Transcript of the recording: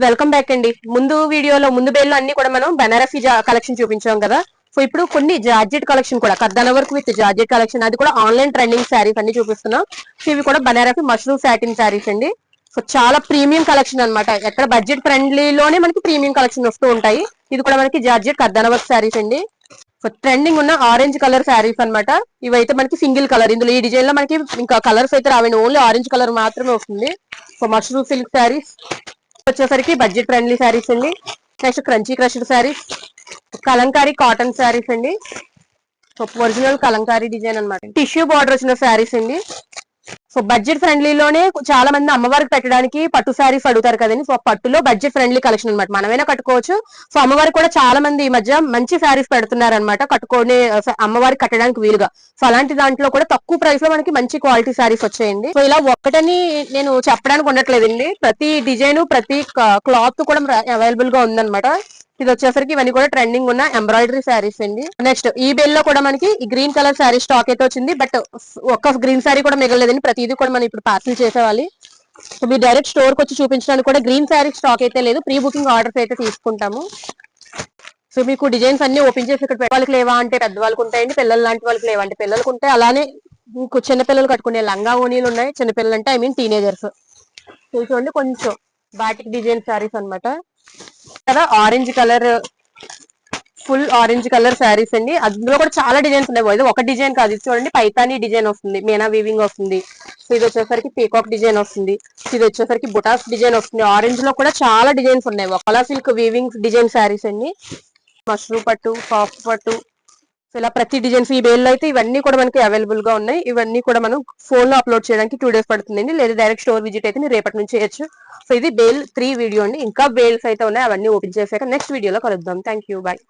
Welcome back అండి. ముందు బేల్లో అన్ని కూడా మనం బెనారసీ కలెక్షన్ చూపించాం కదా. సో ఇప్పుడు కొన్ని జార్జెట్ కలెక్షన్ కూడా కర్దాన వర్క్ విత్ జార్జెట్ కలెక్షన్, అది కూడా ఆన్లైన్ ట్రెండింగ్ శారీస్ అన్ని చూపిస్తున్నాం. సో ఇవి కూడా బెనారసీ మష్రూమ్ సాటిన్ శారీస్ అండి. సో చాలా ప్రీమియం కలెక్షన్ అనమాట. ఎక్కడ బడ్జెట్ ఫ్రెండ్లీలోనే మనకి ప్రీమియం కలెక్షన్ వస్తూ ఉంటాయి. ఇది కూడా మనకి జార్జెట్ కర్దాన వర్క్ శారీస్ అండి. సో ట్రెండింగ్ ఉన్న ఆరెంజ్ కలర్ శారీస్ అనమాట. ఇవైతే మనకి సింగిల్ కలర్, ఇందులో ఈ డిజైన్ లో మనకి ఇంకా కలర్స్ అయితే రావండి, ఓన్లీ ఆరెంజ్ కలర్ మాత్రమే వస్తుంది. సో మష్రూమ్ సిల్క్ శారీస్ వచ్చేసరికి బడ్జెట్ ఫ్రెండ్లీ శారీస్ అండి. Next crunchy crushed saris, Kalamkari cotton saris అండి. ఒరిజినల్ కలంకారీ డిజైన్ అనమాట. టిష్యూ బార్డర్ వచ్చిన శారీస్ అండి. సో బడ్జెట్ ఫ్రెండ్లీలోనే చాలా మంది అమ్మవారికి పెట్టడానికి పట్టు శారీస్ అడుగుతారు కదండి. సో పట్టులో బడ్జెట్ ఫ్రెండ్లీ కలెక్షన్ అనమాట, మనమైనా కట్టుకోవచ్చు. సో అమ్మవారికి కూడా చాలా మంది ఈ మధ్య మంచి శారీస్ పెడుతున్నారు అనమాట, కట్టుకొని అమ్మవారికి కట్టడానికి వీలుగా. సో అలాంటి దాంట్లో కూడా తక్కువ ప్రైస్ లో మనకి మంచి క్వాలిటీ శారీస్ వచ్చాయండి. సో ఇలా ఒక్కటని నేను చెప్పడానికి ఉండట్లేదండి, ప్రతి డిజైన్ ప్రతి క్లాత్ కూడా అవైలబుల్ గా ఉందన్నమాట. ఇది వచ్చేసరికి ఇవన్నీ కూడా ట్రెండింగ్ ఉన్న ఎంబ్రాయిడరీ శారీస్ అండి. నెక్స్ట్ ఈ బెల్ లో కూడా మనకి ఈ గ్రీన్ కలర్ శారీ స్టాక్ అయితే వచ్చింది, బట్ ఒక్క గ్రీన్ శారీ కూడా మిగలలేదండి. ప్రతిదీ కూడా మనం ఇప్పుడు పార్సిల్ చేసేవాలి. సో మీరు డైరెక్ట్ స్టోర్ కి వచ్చి చూపించడానికి కూడా గ్రీన్ శారీ స్టాక్ అయితే లేదు, ప్రీ బుకింగ్ ఆర్డర్స్ అయితే తీసుకుంటాము. సో మీకు డిజైన్స్ అన్ని ఓపెన్ చేసి ఇక్కడ వాళ్ళకి లేవా అంటే పెద్దవాళ్ళకి ఉంటాయండి, పిల్లలు లాంటి వాళ్ళకి లేవా అంటే పిల్లలకు ఉంటాయి. అలానే మీకు చిన్నపిల్లలు కట్టుకునే లంగా ఓనీలు ఉన్నాయి. చిన్నపిల్లలు అంటే ఐ మీన్ టీనేజర్స్. చూడండి కొంచెం బాటిక్ డిజైన్ శారీస్ అనమాట కదా. Orange colour, full orange colour saris అండి. అందులో కూడా చాలా డిజైన్స్ ఉన్నాయి. ఇది ఒక డిజైన్ కాదు, ఇది చూడండి పైతానీ డిజైన్ వస్తుంది, మీనా వీవింగ్ వస్తుంది. సో ఇది వచ్చేసరికి పీకాక్ డిజైన్ వస్తుంది. ఇది వచ్చేసరికి బుటాస్ డిజైన్ వస్తుంది. ఆరెంజ్ లో కూడా చాలా డిజైన్స్ ఉన్నాయి. ఒకలా సిల్క్ వీవింగ్ డిజైన్ శారీస్ అండి. మష్రూమ్ పట్టు, సాఫ్ట్ పట్టు, ఇలా ప్రతి డిజైన్స్ ఈ బేల్లో అయితే ఇవన్నీ కూడా మనకి అవైలబుల్ గా ఉన్నాయి. ఇవన్నీ కూడా మనం ఫోన్ లో అప్లోడ్ చేయడానికి 2 days పడుతుందండి, లేదా డైరెక్ట్ స్టోర్ విజిట్ అయితే రేపటి నుంచి చేయొచ్చు. సో ఇది బేల్ 3 వీడియో అండి. ఇంకా బేల్స్ అయితే ఉన్నాయి, అవన్నీ ఓపెన్ చేశాక నెక్స్ట్ వీడియోలో కలుద్దాం. Thank you, bye.